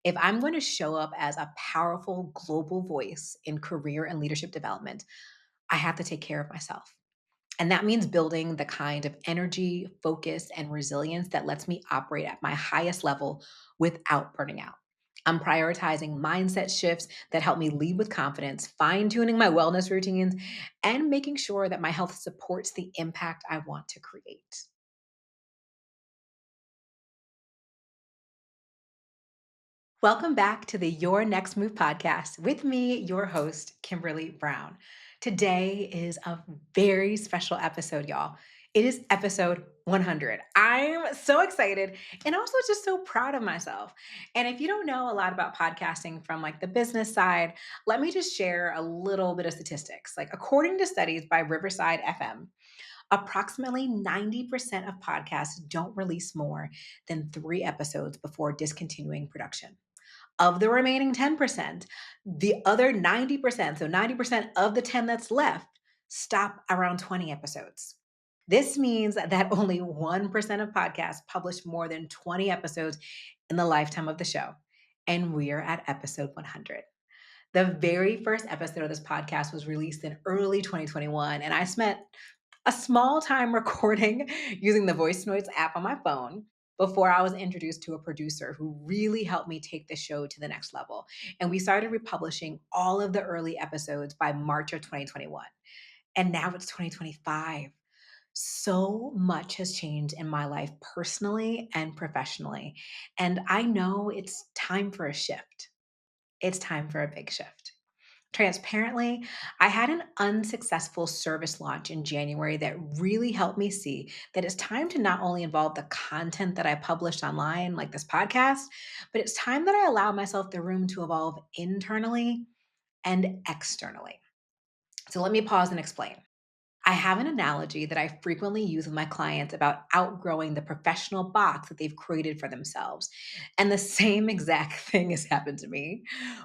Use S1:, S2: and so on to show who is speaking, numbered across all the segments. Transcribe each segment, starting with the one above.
S1: If I'm going to show up as a powerful global voice in career and leadership development, I have to take care of myself. And that means building the kind of energy, focus, and resilience that lets me operate at my highest level without burning out. I'm prioritizing mindset shifts that help me lead with confidence, fine tuning my wellness routines, and making sure that my health supports the impact I want to create. Welcome back to the Your Next Move podcast with me, your host, Kimberly Brown. Today is a very special episode, y'all. It is episode 100. I'm so excited and also just so proud of myself. And if you don't know a lot about podcasting from like the business side, let me just share a little bit of statistics. Like according to studies by Riverside FM, approximately 90% of podcasts don't release more than 3 episodes before discontinuing production. Of the remaining 10%, the other 90%, so 90% of the 10 that's left, stop around 20 episodes. This means that only 1% of podcasts publish more than 20 episodes in the lifetime of the show. And we're at episode 100. The very first episode of this podcast was released in early 2021, and I spent a small time recording using the voice notes app on my phone before I was introduced to a producer who really helped me take the show to the next level. And we started republishing all of the early episodes by March of 2021. And now it's 2025. So much has changed in my life personally and professionally. And I know it's time for a shift. It's time for a big shift. Transparently, I had an unsuccessful service launch in January that really helped me see that it's time to not only involve the content that I published online, like this podcast, but it's time that I allow myself the room to evolve internally and externally. So let me pause and explain. I have an analogy that I frequently use with my clients about outgrowing the professional box that they've created for themselves. And the same exact thing has happened to me.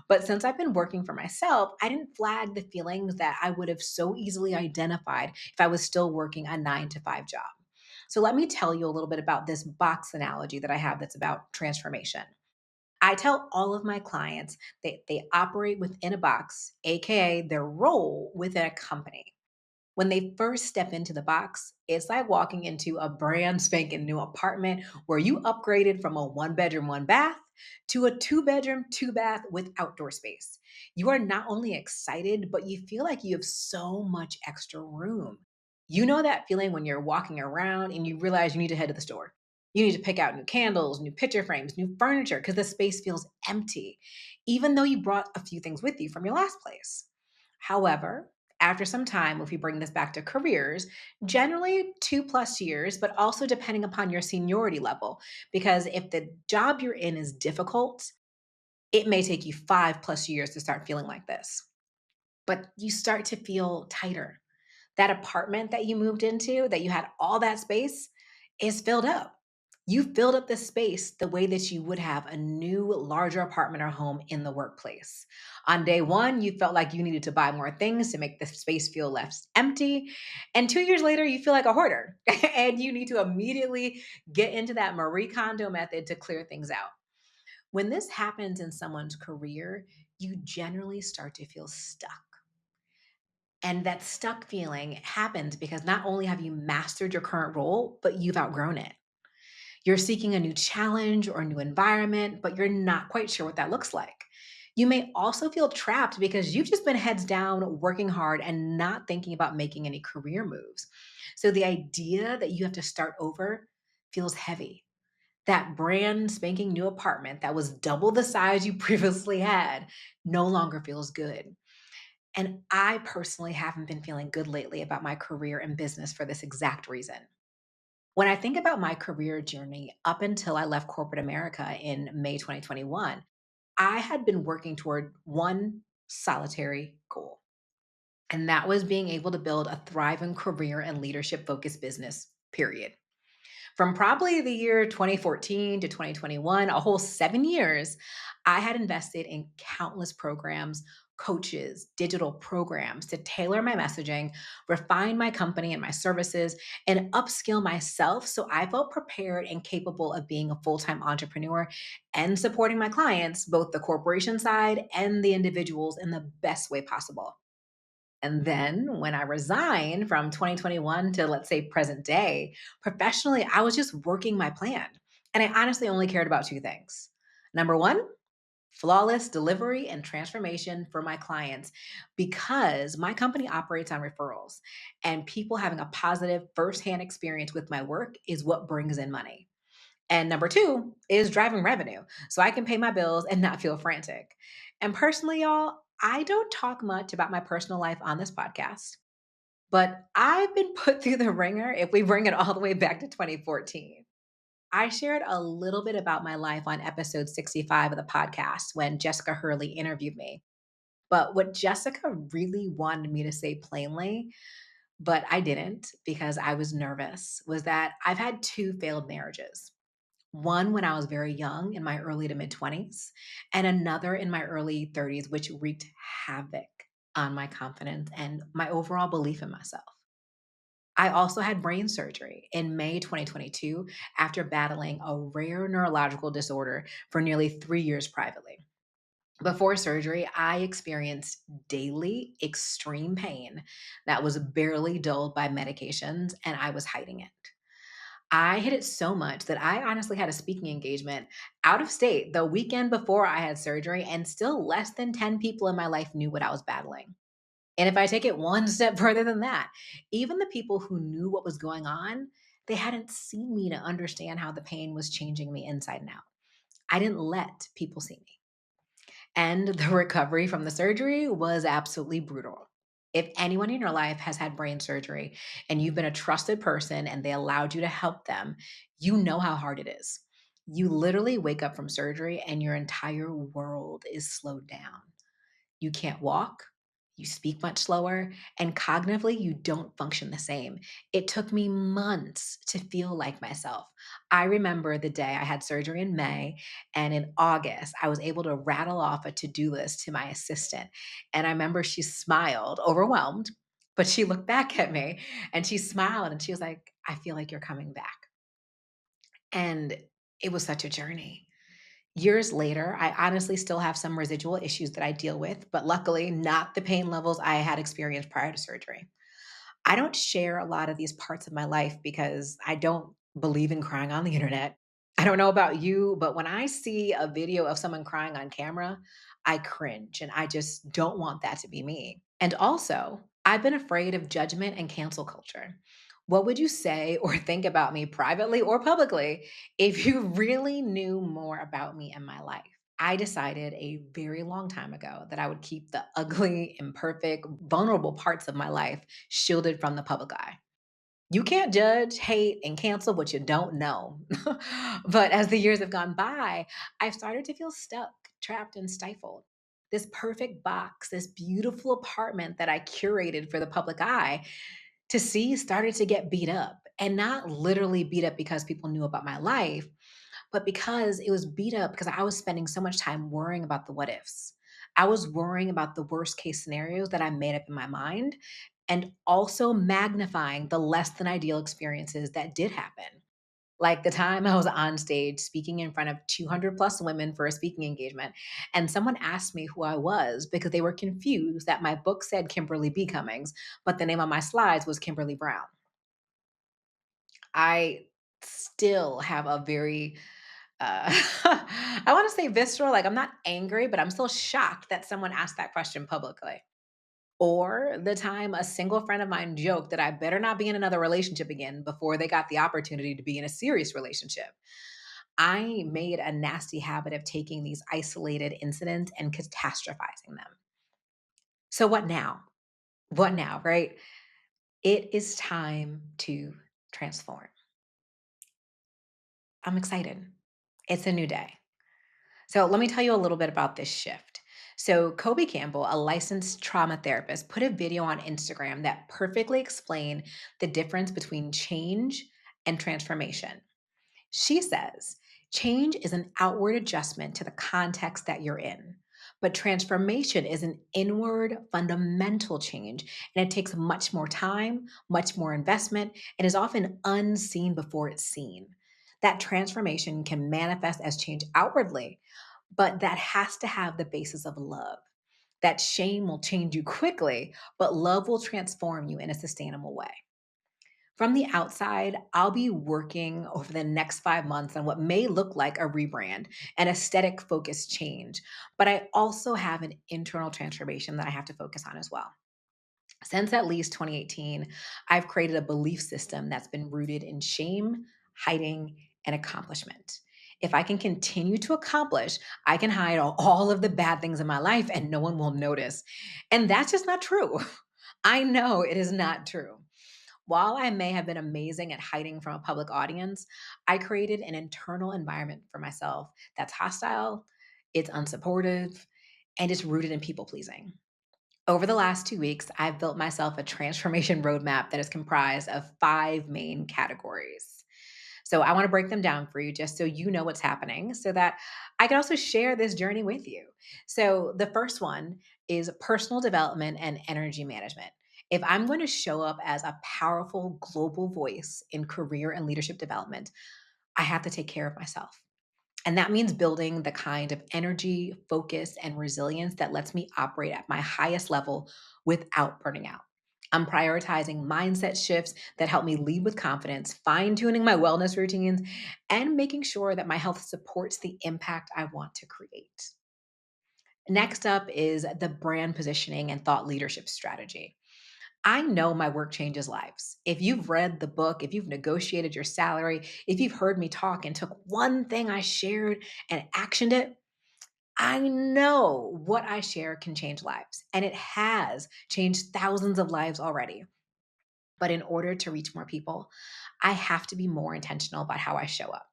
S1: But since I've been working for myself, I didn't flag the feelings that I would have so easily identified if I was still working a 9 to 5 job. So let me tell you a little bit about this box analogy that I have that's about transformation. I tell all of my clients that they operate within a box, AKA their role within a company. When they first step into the box, it's like walking into a brand spanking new apartment where you upgraded from a 1 bedroom, 1 bath to a 2 bedroom, 2 bath with outdoor space. You are not only excited, but you feel like you have so much extra room. You know that feeling when you're walking around and you realize you need to head to the store. You need to pick out new candles, new picture frames, new furniture because the space feels empty, even though you brought a few things with you from your last place. However, after some time, if we bring this back to careers, generally 2 plus years, but also depending upon your seniority level. Because if the job you're in is difficult, it may take you 5 plus years to start feeling like this. But you start to feel tighter. That apartment that you moved into, that you had all that space, is filled up. You filled up the space the way that you would have a new, larger apartment or home in the workplace. On day one, you felt like you needed to buy more things to make the space feel less empty. And 2 years later, you feel like a hoarder and you need to immediately get into that Marie Kondo method to clear things out. When this happens in someone's career, you generally start to feel stuck. And that stuck feeling happens because not only have you mastered your current role, but you've outgrown it. You're seeking a new challenge or a new environment, but you're not quite sure what that looks like. You may also feel trapped because you've just been heads down, working hard, and not thinking about making any career moves. So the idea that you have to start over feels heavy. That brand spanking new apartment that was double the size you previously had no longer feels good. And I personally haven't been feeling good lately about my career and business for this exact reason. When I think about my career journey up until I left corporate America in May 2021, I had been working toward one solitary goal, and that was being able to build a thriving career and leadership focused business, period. From probably the year 2014 to 2021, a whole 7 years, I had invested in countless programs, coaches, digital programs to tailor my messaging, refine my company and my services, and upskill myself so I felt prepared and capable of being a full time entrepreneur and supporting my clients, both the corporation side and the individuals, in the best way possible. And then when I resigned from 2021 to, let's say, present day, professionally, I was just working my plan. And I honestly only cared about two things. Number one, flawless delivery and transformation for my clients, because my company operates on referrals, and people having a positive firsthand experience with my work is what brings in money. And number two is driving revenue so I can pay my bills and not feel frantic. And personally, y'all, I don't talk much about my personal life on this podcast, but I've been put through the ringer if we bring it all the way back to 2014. I shared a little bit about my life on episode 65 of the podcast when Jessica Hurley interviewed me. But what Jessica really wanted me to say plainly, but I didn't because I was nervous, was that I've had two failed marriages. One when I was very young in my early to mid 20s, and another in my early 30s, which wreaked havoc on my confidence and my overall belief in myself. I also had brain surgery in May 2022 after battling a rare neurological disorder for nearly 3 years privately. Before surgery, I experienced daily extreme pain that was barely dulled by medications, and I was hiding it. I hit it so much that I honestly had a speaking engagement out of state the weekend before I had surgery, and still less than 10 people in my life knew what I was battling. And if I take it one step further than that, even the people who knew what was going on, they hadn't seen me to understand how the pain was changing me inside and out. I didn't let people see me. And the recovery from the surgery was absolutely brutal. If anyone in your life has had brain surgery and you've been a trusted person and they allowed you to help them, you know how hard it is. You literally wake up from surgery and your entire world is slowed down. You can't walk, you speak much slower, and cognitively, you don't function the same. It took me months to feel like myself. I remember the day I had surgery in May, and in August, I was able to rattle off a to do list to my assistant. And I remember she smiled, overwhelmed, but she looked back at me and she smiled and she was like, I feel like you're coming back. And it was such a journey. Years later, I honestly still have some residual issues that I deal with, but luckily not the pain levels I had experienced prior to surgery. I don't share a lot of these parts of my life because I don't believe in crying on the internet. I don't know about you, but when I see a video of someone crying on camera, I cringe and I just don't want that to be me. And also, I've been afraid of judgment and cancel culture. What would you say or think about me privately or publicly if you really knew more about me and my life? I decided a very long time ago that I would keep the ugly, imperfect, vulnerable parts of my life shielded from the public eye. You can't judge, hate, and cancel what you don't know. But as the years have gone by, I've started to feel stuck, trapped, and stifled. This perfect box, this beautiful apartment that I curated for the public eye to see started to get beat up. And not literally beat up because people knew about my life, but because it was beat up because I was spending so much time worrying about the what ifs. I was worrying about the worst case scenarios that I made up in my mind, and also magnifying the less than ideal experiences that did happen. Like the time I was on stage speaking in front of 200 plus women for a speaking engagement, and someone asked me who I was because they were confused that my book said Kimberly B. Cummings, but the name on my slides was Kimberly Brown. I still have a very I want to say visceral, like I'm not angry, but I'm still shocked that someone asked that question publicly. Or the time a single friend of mine joked that I better not be in another relationship again before they got the opportunity to be in a serious relationship. I made a nasty habit of taking these isolated incidents and catastrophizing them. So what now? What now, right? It is time to transform. I'm excited. It's a new day. So let me tell you a little bit about this shift. So, Kobe Campbell, a licensed trauma therapist, put a video on Instagram that perfectly explained the difference between change and transformation. She says, change is an outward adjustment to the context that you're in. But transformation is an inward, fundamental change, and it takes much more time, much more investment, and is often unseen before it's seen. That transformation can manifest as change outwardly, but that has to have the basis of love. That shame will change you quickly, but love will transform you in a sustainable way. From the outside, I'll be working over the next 5 months on what may look like a rebrand, an aesthetic focused change. But I also have an internal transformation that I have to focus on as well. Since at least 2018, I've created a belief system that's been rooted in shame, hiding, and accomplishment. If I can continue to accomplish, I can hide all of the bad things in my life and no one will notice. And that's just not true. I know it is not true. While I may have been amazing at hiding from a public audience, I created an internal environment for myself that's hostile, it's unsupportive, and it's rooted in people pleasing. Over the last 2 weeks, I've built myself a transformation roadmap that is comprised of 5 main categories. So I want to break them down for you just so you know what's happening so that I can also share this journey with you. So the first one is personal development and energy management. If I'm going to show up as a powerful global voice in career and leadership development, I have to take care of myself. And that means building the kind of energy, focus, and resilience that lets me operate at my highest level without burning out. I'm prioritizing mindset shifts that help me lead with confidence, fine tuning my wellness routines, and making sure that my health supports the impact I want to create. Next up is the brand positioning and thought leadership strategy. I know my work changes lives. If you've read the book, if you've negotiated your salary, if you've heard me talk and took one thing I shared and actioned it, I know what I share can change lives. And it has changed thousands of lives already. But in order to reach more people, I have to be more intentional about how I show up.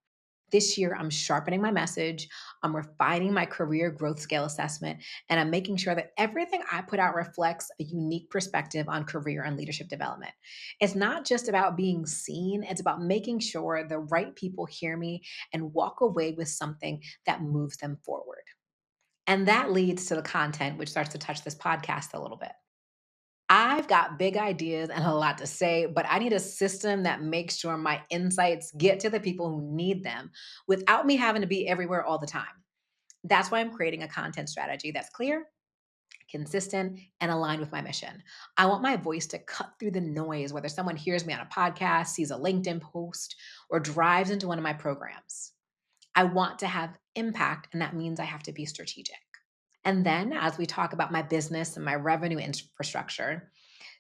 S1: This year, I'm sharpening my message, I'm refining my career growth scale assessment, and I'm making sure that everything I put out reflects a unique perspective on career and leadership development. It's not just about being seen, it's about making sure the right people hear me and walk away with something that moves them forward. And that leads to the content, which starts to touch this podcast a little bit. I've got big ideas and a lot to say, but I need a system that makes sure my insights get to the people who need them without me having to be everywhere all the time. That's why I'm creating a content strategy that's clear, consistent, and aligned with my mission. I want my voice to cut through the noise, whether someone hears me on a podcast, sees a LinkedIn post, or drives into one of my programs. I want to have impact, and that means I have to be strategic. And then, as we talk about my business and my revenue infrastructure,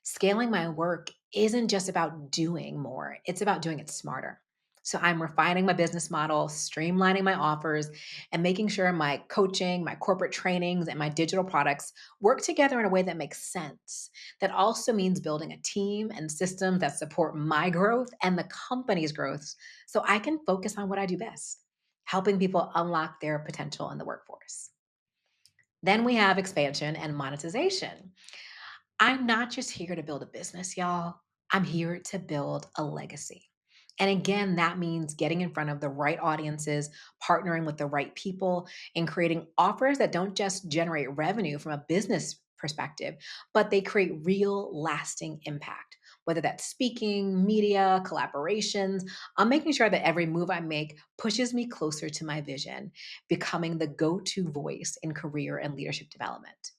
S1: scaling my work isn't just about doing more, it's about doing it smarter. So I'm refining my business model, streamlining my offers, and making sure my coaching, my corporate trainings, and my digital products work together in a way that makes sense. That also means building a team and systems that support my growth and the company's growth so I can focus on what I do best, helping people unlock their potential in the workforce. Then we have expansion and monetization. I'm not just here to build a business, y'all. I'm here to build a legacy. And again, that means getting in front of the right audiences, partnering with the right people, and creating offers that don't just generate revenue from a business perspective, but they create real lasting impact. Whether that's speaking, media, collaborations, I'm making sure that every move I make pushes me closer to my vision, becoming the go to voice in career and leadership development.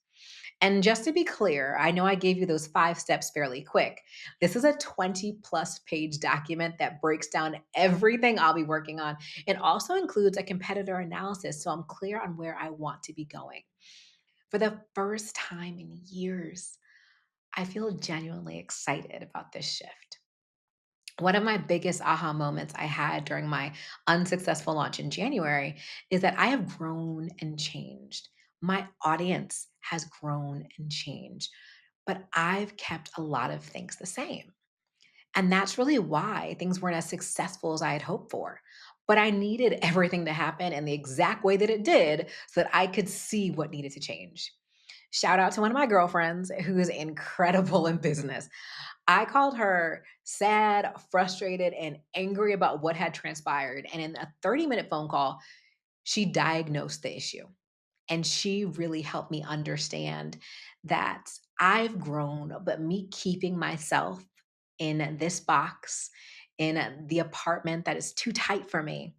S1: And just to be clear, I know I gave you those 5 steps fairly quick. This is a 20 plus page document that breaks down everything I'll be working on. It also includes a competitor analysis so I'm clear on where I want to be going. For the first time in years, I feel genuinely excited about this shift. One of my biggest aha moments I had during my unsuccessful launch in January is that I have grown and changed. My audience has grown and changed, but I've kept a lot of things the same. And that's really why things weren't as successful as I had hoped for. But I needed everything to happen in the exact way that it did so that I could see what needed to change. Shout out to one of my girlfriends who is incredible in business. I called her sad, frustrated, and angry about what had transpired. And in a 30-minute phone call, she diagnosed the issue. And she really helped me understand that I've grown, but me keeping myself in this box, in the apartment that is too tight for me,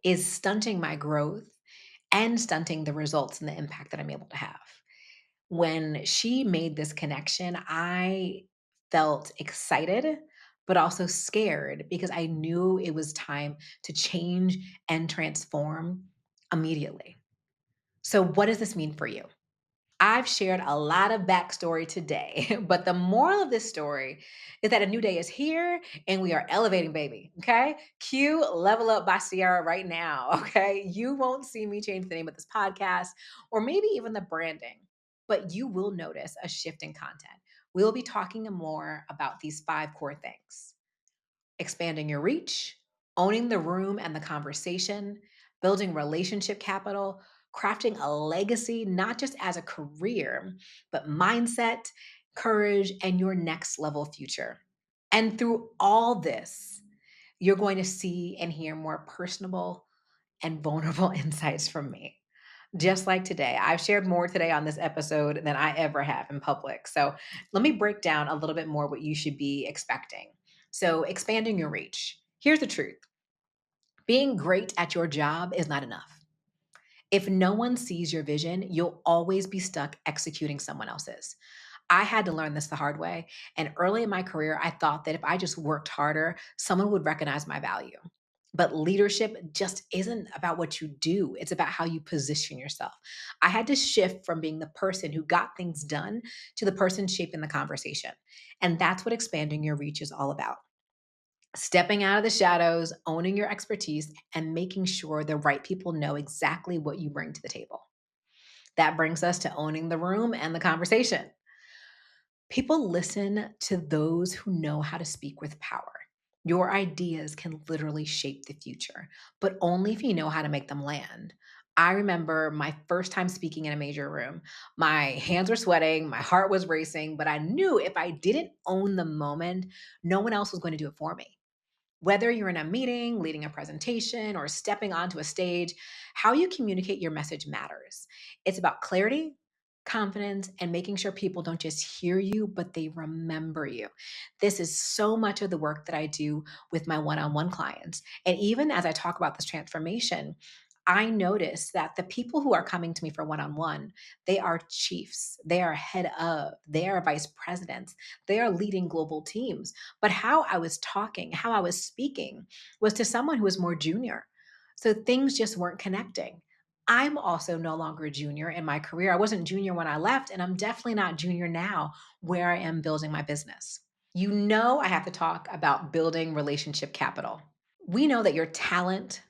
S1: is stunting my growth and stunting the results and the impact that I'm able to have. When she made this connection, I felt excited, but also scared because I knew it was time to change and transform immediately. So, what does this mean for you? I've shared a lot of backstory today, but the moral of this story is that a new day is here and we are elevating, baby. Okay. Cue Level Up by Sierra right now. Okay. You won't see me change the name of this podcast or maybe even the branding, but you will notice a shift in content. We'll be talking more about these five core things: expanding your reach, owning the room and the conversation, building relationship capital, crafting a legacy, not just as a career, but mindset, courage, and your next level future. And through all this, you're going to see and hear more personable and vulnerable insights from me. Just like today, I've shared more today on this episode than I ever have in public. So let me break down a little bit more what you should be expecting. So, expanding your reach. Here's the truth: being great at your job is not enough. If no one sees your vision, you'll always be stuck executing someone else's. I had to learn this the hard way. And early in my career, I thought that if I just worked harder, someone would recognize my value. But leadership just isn't about what you do, it's about how you position yourself. I had to shift from being the person who got things done to the person shaping the conversation. And that's what expanding your reach is all about: stepping out of the shadows, owning your expertise, and making sure the right people know exactly what you bring to the table. That brings us to owning the room and the conversation. People listen to those who know how to speak with power. Your ideas can literally shape the future, but only if you know how to make them land. I remember my first time speaking in a major room. My hands were sweating, my heart was racing, but I knew if I didn't own the moment, no one else was going to do it for me. Whether you're in a meeting, leading a presentation, or stepping onto a stage, how you communicate your message matters. It's about clarity, confidence, and making sure people don't just hear you, but they remember you. This is so much of the work that I do with my one on one clients. And even as I talk about this transformation, I notice that the people who are coming to me for one on one, they are chiefs, they are head of, they are vice presidents, they are leading global teams. But how I was talking, how I was speaking was to someone who was more junior. So things just weren't connecting. I'm also no longer a junior in my career. I wasn't junior when I left, and I'm definitely not junior now where I am building my business. I have to talk about building relationship capital. We know that your talent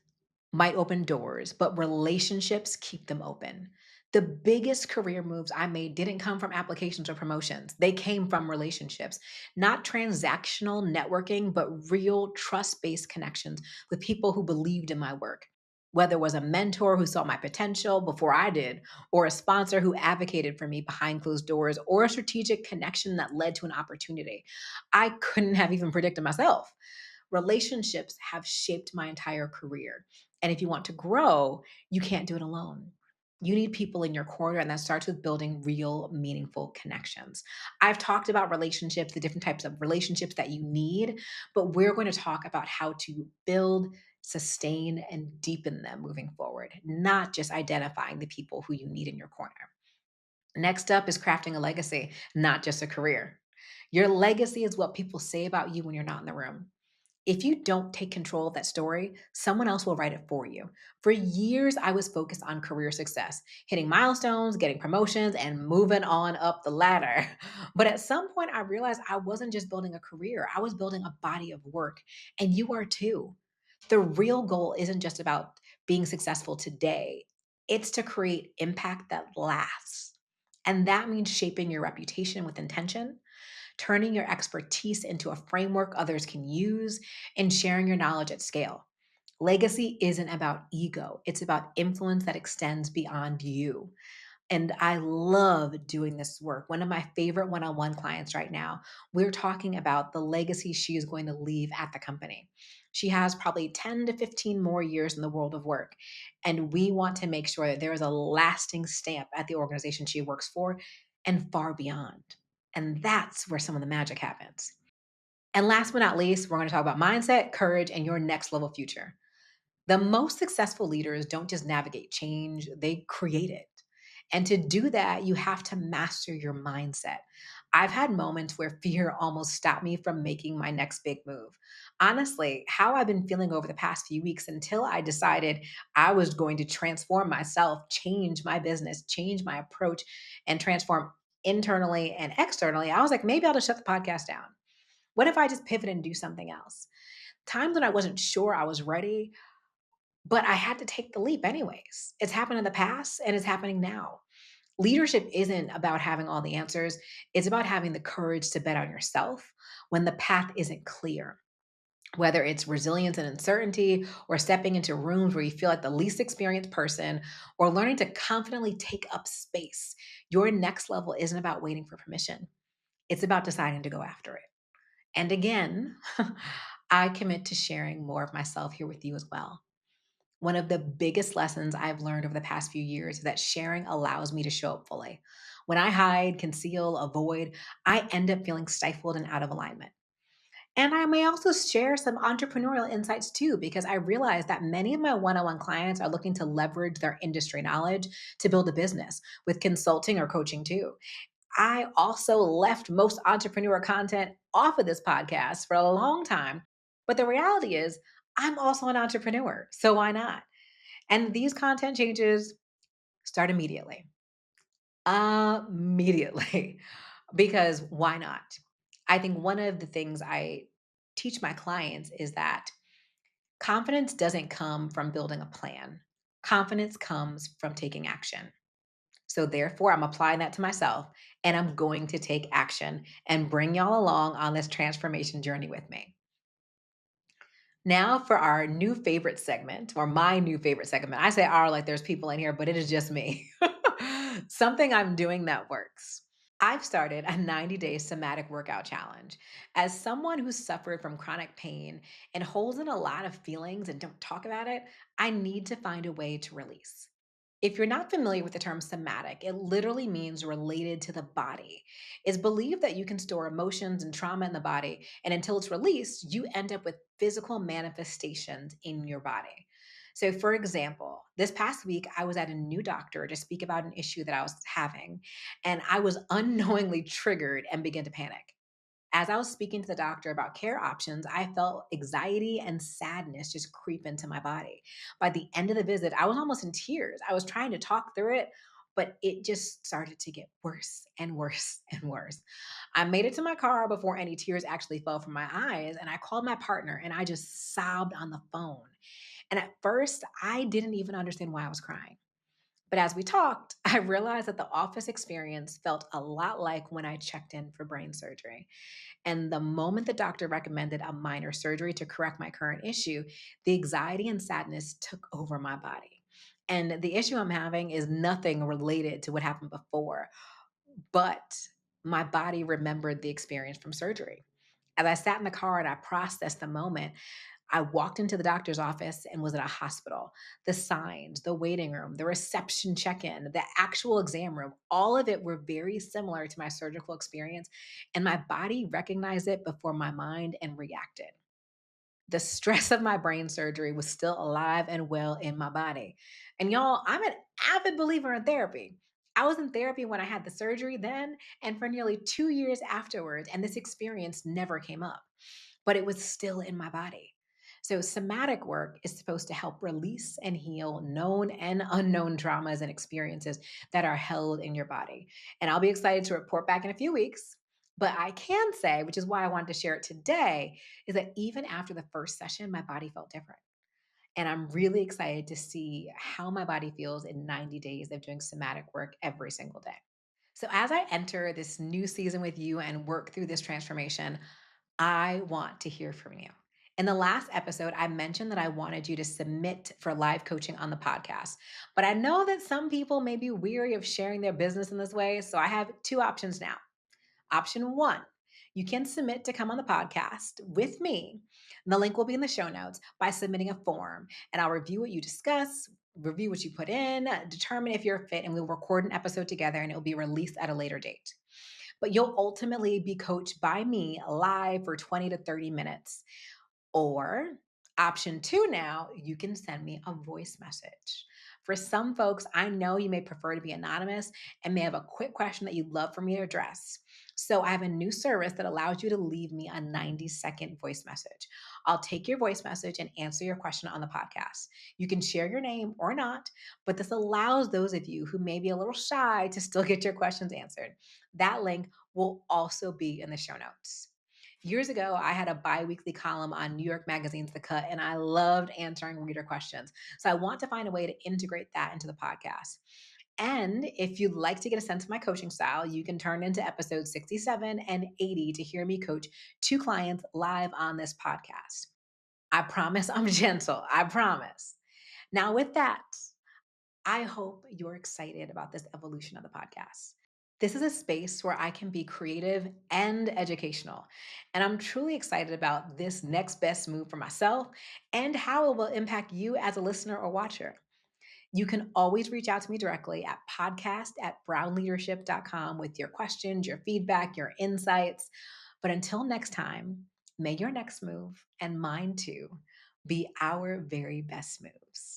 S1: might open doors, but relationships keep them open. The biggest career moves I made didn't come from applications or promotions. They came from relationships, not transactional networking, but real trust based connections with people who believed in my work. Whether it was a mentor who saw my potential before I did, or a sponsor who advocated for me behind closed doors, or a strategic connection that led to an opportunity I couldn't have even predicted myself. Relationships have shaped my entire career. And if you want to grow, you can't do it alone. You need people in your corner, and that starts with building real, meaningful connections. I've talked about relationships, the different types of relationships that you need, but we're going to talk about how to build, sustain, and deepen them moving forward, not just identifying the people who you need in your corner. Next up is crafting a legacy, not just a career. Your legacy is what people say about you when you're not in the room. If you don't take control of that story, someone else will write it for you. For years, I was focused on career success, hitting milestones, getting promotions, and moving on up the ladder. But at some point, I realized I wasn't just building a career, I was building a body of work. And you are too. The real goal isn't just about being successful today, it's to create impact that lasts. And that means shaping your reputation with intention, turning your expertise into a framework others can use, and sharing your knowledge at scale. Legacy isn't about ego, it's about influence that extends beyond you. And I love doing this work. One of my favorite one on one clients right now, we're talking about the legacy she is going to leave at the company. She has probably 10 to 15 more years in the world of work. And we want to make sure that there is a lasting stamp at the organization she works for and far beyond. And that's where some of the magic happens. And last but not least, we're going to talk about mindset, courage, and your next level future. The most successful leaders don't just navigate change, they create it. And to do that, you have to master your mindset. I've had moments where fear almost stopped me from making my next big move. Honestly, how I've been feeling over the past few weeks until I decided I was going to transform myself, change my business, change my approach, and transform internally and externally, I was like, maybe I'll just shut the podcast down. What if I just pivot and do something else? Times when I wasn't sure I was ready, but I had to take the leap anyways. It's happened in the past and it's happening now. Leadership isn't about having all the answers. It's about having the courage to bet on yourself when the path isn't clear. Whether it's resilience and uncertainty, or stepping into rooms where you feel like the least experienced person, or learning to confidently take up space, your next level isn't about waiting for permission. It's about deciding to go after it. And again, I commit to sharing more of myself here with you as well. One of the biggest lessons I've learned over the past few years is that sharing allows me to show up fully. When I hide, conceal, avoid, I end up feeling stifled and out of alignment. And I may also share some entrepreneurial insights too, because I realize that many of my one on one clients are looking to leverage their industry knowledge to build a business with consulting or coaching too. I also left most entrepreneur content off of this podcast for a long time. But the reality is, I'm also an entrepreneur. So why not? And these content changes start immediately. Immediately. Because why not? I think one of the things I teach my clients is that confidence doesn't come from building a plan. Confidence comes from taking action. So therefore, I'm applying that to myself and I'm going to take action and bring y'all along on this transformation journey with me. Now for our new favorite segment, or my new favorite segment. I say our like there's people in here, but it is just me. Something I'm doing that works. I've started a 90-day somatic workout challenge. As someone who's suffered from chronic pain and holds in a lot of feelings and don't talk about it, I need to find a way to release. If you're not familiar with the term somatic, it literally means related to the body. It's believed that you can store emotions and trauma in the body, and until it's released, you end up with physical manifestations in your body. So, for example, this past week, I was at a new doctor to speak about an issue that I was having, and I was unknowingly triggered and began to panic. As I was speaking to the doctor about care options, I felt anxiety and sadness just creep into my body. By the end of the visit, I was almost in tears. I was trying to talk through it, but it just started to get worse and worse and worse. I made it to my car before any tears actually fell from my eyes, and I called my partner and I just sobbed on the phone. And at first, I didn't even understand why I was crying. But as we talked, I realized that the office experience felt a lot like when I checked in for brain surgery. And the moment the doctor recommended a minor surgery to correct my current issue, the anxiety and sadness took over my body. And the issue I'm having is nothing related to what happened before, but my body remembered the experience from surgery. As I sat in the car and I processed the moment, I walked into the doctor's office and was at a hospital. The signs, the waiting room, the reception check in, the actual exam room, all of it were very similar to my surgical experience. And my body recognized it before my mind and reacted. The stress of my brain surgery was still alive and well in my body. And y'all, I'm an avid believer in therapy. I was in therapy when I had the surgery then and for nearly 2 years afterwards, and this experience never came up, but it was still in my body. So, somatic work is supposed to help release and heal known and unknown traumas and experiences that are held in your body. And I'll be excited to report back in a few weeks. But I can say, which is why I wanted to share it today, is that even after the first session, my body felt different. And I'm really excited to see how my body feels in 90 days of doing somatic work every single day. So, as I enter this new season with you and work through this transformation, I want to hear from you. In the last episode, I mentioned that I wanted you to submit for live coaching on the podcast. But I know that some people may be weary of sharing their business in this way. So I have two options now. Option one, you can submit to come on the podcast with me. And the link will be in the show notes by submitting a form. And I'll review what you discuss, review what you put in, determine if you're a fit, and we'll record an episode together and it'll be released at a later date. But you'll ultimately be coached by me live for 20 to 30 minutes. Or option two, now you can send me a voice message. For some folks, I know you may prefer to be anonymous and may have a quick question that you'd love for me to address. So I have a new service that allows you to leave me a 90-second voice message. I'll take your voice message and answer your question on the podcast. You can share your name or not, but this allows those of you who may be a little shy to still get your questions answered. That link will also be in the show notes. Years ago, I had a bi-weekly column on New York Magazine's The Cut, and I loved answering reader questions. So I want to find a way to integrate that into the podcast. And if you'd like to get a sense of my coaching style, you can turn into episodes 67 and 80 to hear me coach two clients live on this podcast. I promise I'm gentle. I promise. Now, with that, I hope you're excited about this evolution of the podcast. This is a space where I can be creative and educational. And I'm truly excited about this next best move for myself and how it will impact you as a listener or watcher. You can always reach out to me directly at podcast@brownleadership.com with your questions, your feedback, your insights. But until next time, may your next move and mine too be our very best moves.